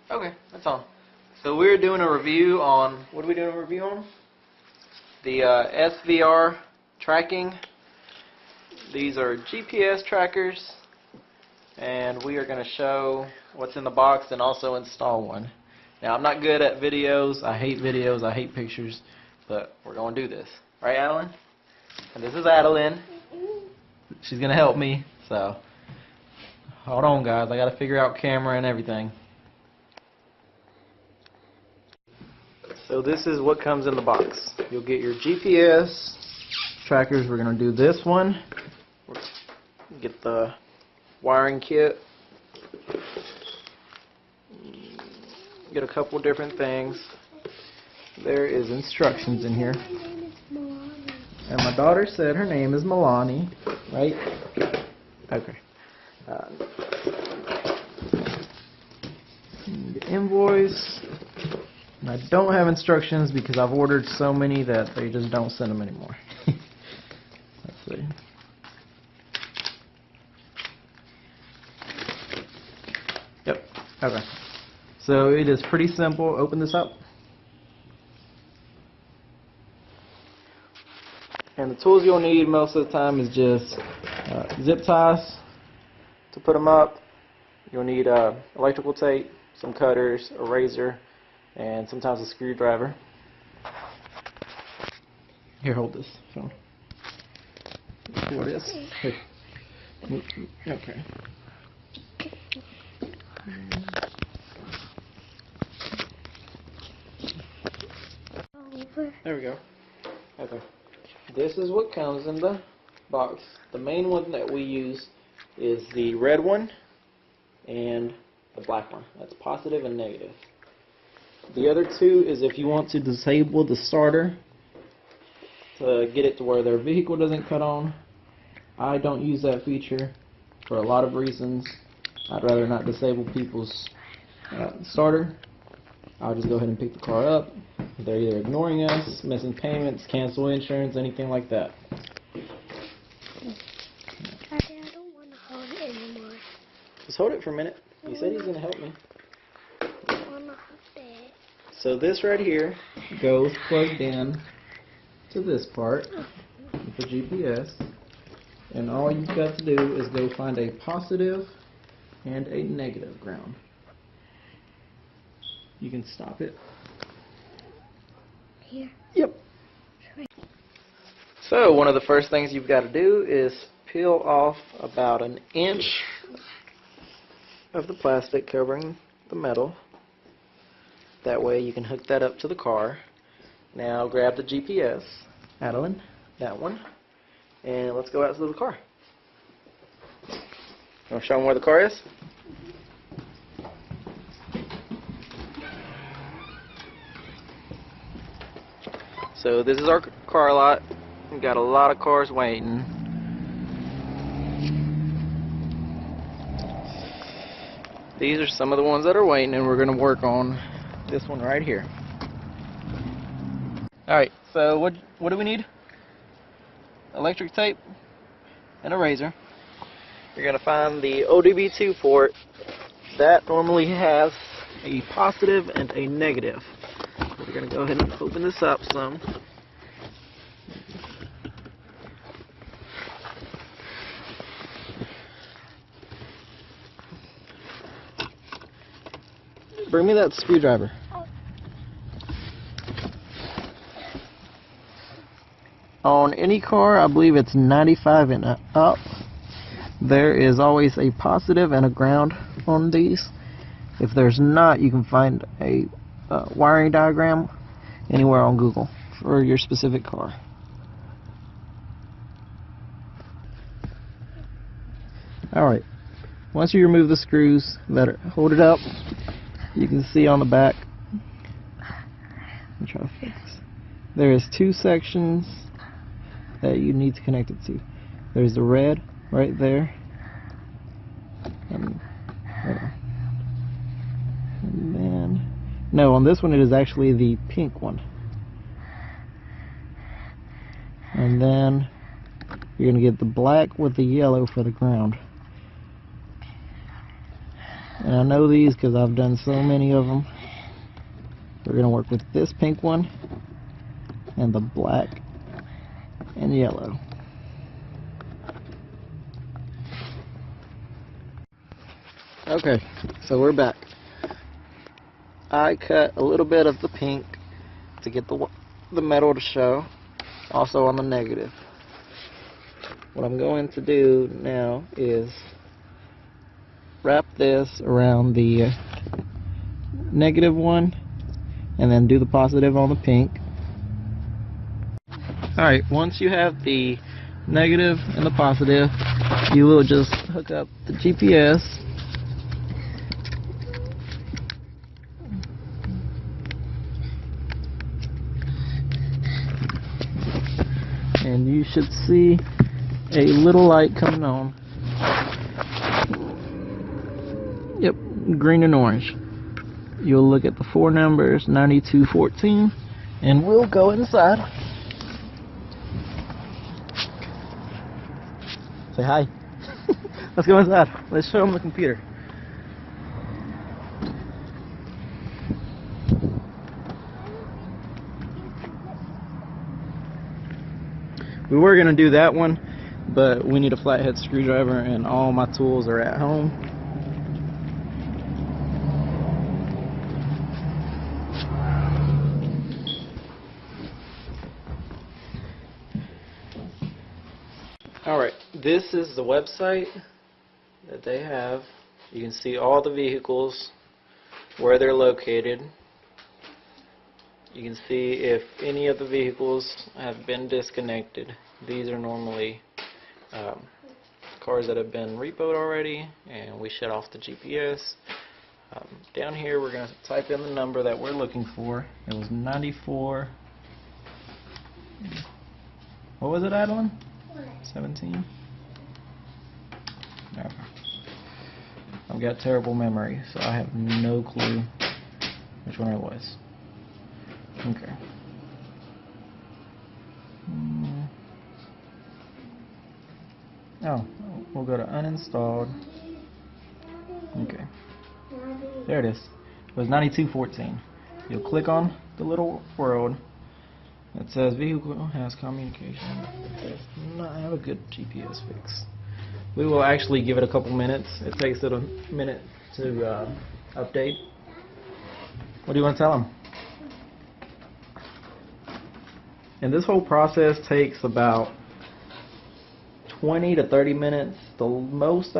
Okay, that's on. So we're doing a review on, what are we doing a review on? The SVR tracking. These are GPS trackers, and we are going to show what's in the box and also install one. Now, I'm not good at videos. I hate pictures, but we're going to do this. Right, Adeline? And this is Adeline. She's going to help me, so hold on, guys. I got to figure out camera and everything. So this is what comes in the box. You'll get your GPS trackers. We're going to do this one. Get the wiring kit. Get a couple different things. There is instructions in here. And my daughter said her name is Milani, right? Okay. The invoice. And I don't have instructions because I've ordered so many that they just don't send them anymore. Let's see. Yep. Okay. So it is pretty simple. Open this up. And the tools you'll need most of the time is just zip ties to put them up. You'll need electrical tape, some cutters, a razor, and sometimes a screwdriver. Here, hold this phone. What is? Okay. There we go. Okay. This is what comes in the box. The main one that we use is the red one and the black one. That's positive and negative. The other two is if you want to disable the starter to get it to where their vehicle doesn't cut on. I don't use that feature for a lot of reasons. I'd rather not disable people's starter. I'll just go ahead and pick the car up. They're either ignoring us, missing payments, cancel insurance, anything like that. Daddy, I don't want to hold it anymore. Just hold it for a minute. He said he's going to help me. I want to hold it. So this right here goes plugged in to this part with the GPS. And all you've got to do is go find a positive and a negative ground. You can stop it. Here? Yep. So one of the first things you've got to do is peel off about an inch of the plastic covering the metal. That way you can hook that up to the car. Now grab the GPS, Adeline, that one, and let's go out to the car. You want to show them where the car is? So this is our car lot. We've got a lot of cars waiting. These are some of the ones that are waiting, and we're going to work on this one right here. Alright, so what do we need? Electric tape and a razor. You're going to find the ODB2 port. That normally has a positive and a negative. We're going to go ahead and open this up some. Bring me that screwdriver. On any car, I believe it's 95 and up, there is always a positive and a ground on these. If there's not, you can find a wiring diagram anywhere on Google for your specific car. Alright, once you remove the screws that hold it up, you can see on the back, I'm trying to fix. There is two sections that you need to connect it to. There's the red right there, and then no, on this one it is actually the pink one, and then you're gonna get the black with the yellow for the ground. And I know these because I've done so many of them. We're going to work with this pink one and the black and yellow. Okay, so we're back. I cut a little bit of the pink to get the metal to show, also on the negative. What I'm going to do now is wrap this around the negative one and then do the positive on the pink. Alright, once you have the negative and the positive, you will just hook up the GPS and you should see a little light coming on. Yep, green and orange. You'll look at the 4 numbers, 9214, and we'll go inside. Say hi. Let's go inside. Let's show them the computer. We were going to do that one, but we need a flathead screwdriver and all my tools are at home. Alright, this is the website that they have. You can see all the vehicles, where they're located. You can see if any of the vehicles have been disconnected. These are normally cars that have been repoed already, and we shut off the GPS. Down here we're going to type in the number that we're looking for. It was 94. What was it, Adeline? 17? Okay. I've got terrible memory, so I have no clue which one it was. Okay. Oh, we'll go to uninstalled. Okay. There it is. It was 9214. You'll click on the little world. It says vehicle has communication. It does not have a good GPS fix. We will actually give it a couple minutes. It takes it a minute to update. What do you want to tell them? And this whole process takes about 20 to 30 minutes. The longest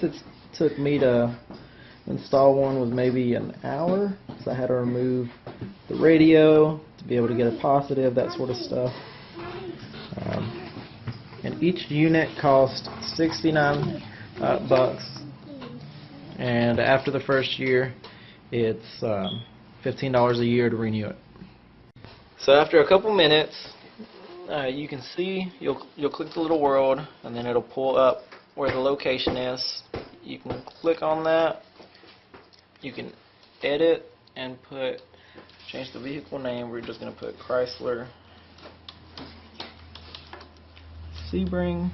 it took me to install one was maybe an hour, so I had to remove the radio to be able to get a positive, that sort of stuff. And each unit cost $69 bucks, and after the first year it's $15 a year to renew it. So after a couple minutes, you can see, you'll click the little world, and then it'll pull up where the location is. You can click on that. You can edit and change the vehicle name. We're just going to put Chrysler Sebring.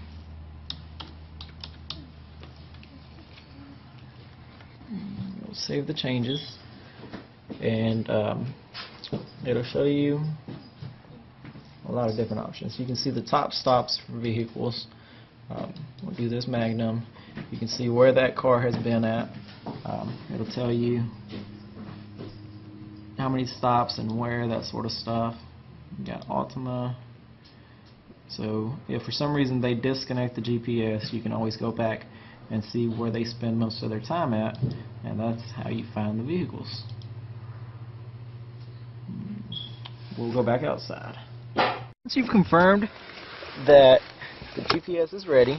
We'll save the changes, and it'll show you a lot of different options. You can see the top stops for vehicles. We'll do this Magnum. You can see where that car has been at. It'll tell you how many stops and where, that sort of stuff. You got Altima. So if for some reason they disconnect the GPS, you can always go back and see where they spend most of their time at, and that's how you find the vehicles. We'll go back outside. Once you've confirmed that the GPS is ready,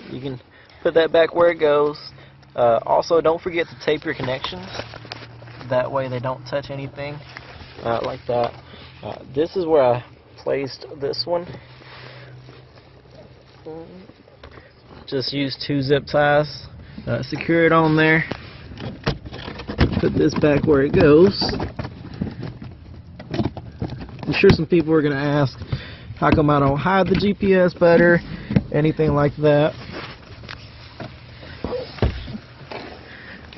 you can put that back where it goes. Also, don't forget to tape your connections. That way they don't touch anything like that. This is where I placed this one. Just use 2 zip ties. Secure it on there. Put this back where it goes. I'm sure some people are going to ask, how come I don't hide the GPS better? Anything like that.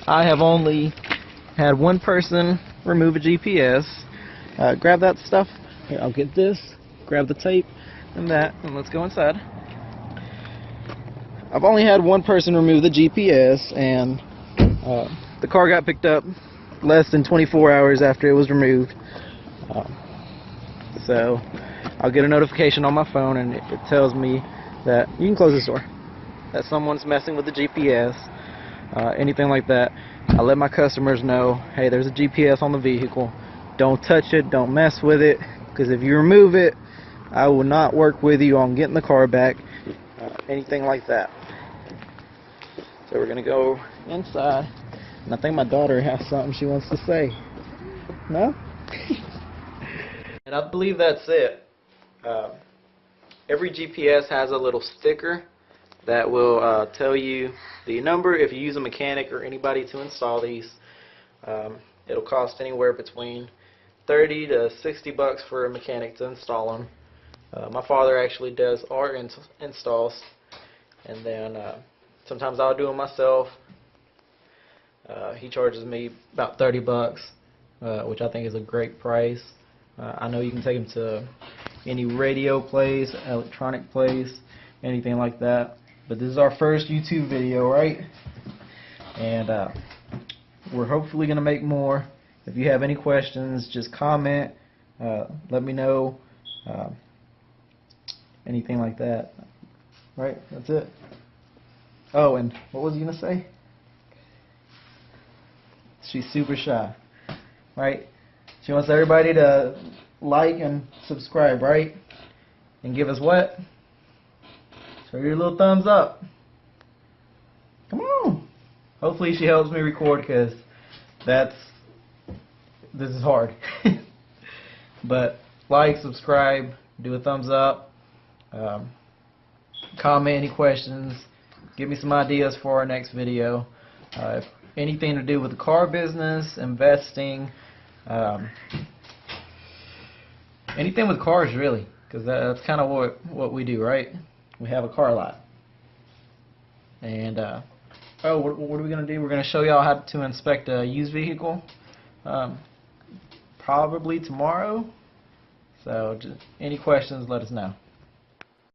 I have only had one person remove a GPS. Grab that stuff. Here, I'll get this. Grab the tape and that, and let's go inside. I've only had one person remove the GPS, and the car got picked up less than 24 hours after it was removed. So I'll get a notification on my phone, and it tells me that you can close this door, that someone's messing with the GPS, anything like that. I let my customers know, hey, there's a GPS on the vehicle. Don't touch it, don't mess with it, because if you remove it, I will not work with you on getting the car back, anything like that. So we're going to go inside, and I think my daughter has something she wants to say. No? And I believe that's it. Every GPS has a little sticker that will tell you the number if you use a mechanic or anybody to install these. It'll cost anywhere between $30 to $60 for a mechanic to install them. My father actually does our installs, and then sometimes I'll do them myself. He charges me about $30, which I think is a great price. I know you can take them to any radio place, electronic place, anything like that. But this is our first YouTube video, right? And we're hopefully going to make more. If you have any questions, just comment. Let me know. Anything like that. Right? That's it. Oh, and what was you going to say? She's super shy. Right? She wants everybody to like and subscribe, right? And give us what? Show your little thumbs up. Come on. Hopefully she helps me record, because this is hard. But like, subscribe, do a thumbs up, comment any questions, give me some ideas for our next video. If anything to do with the car business, investing, anything with cars really, because that's kind of what we do, right? We have a car lot. And oh, what are we going to do? We're going to show y'all how to inspect a used vehicle, probably tomorrow. So just any questions, let us know.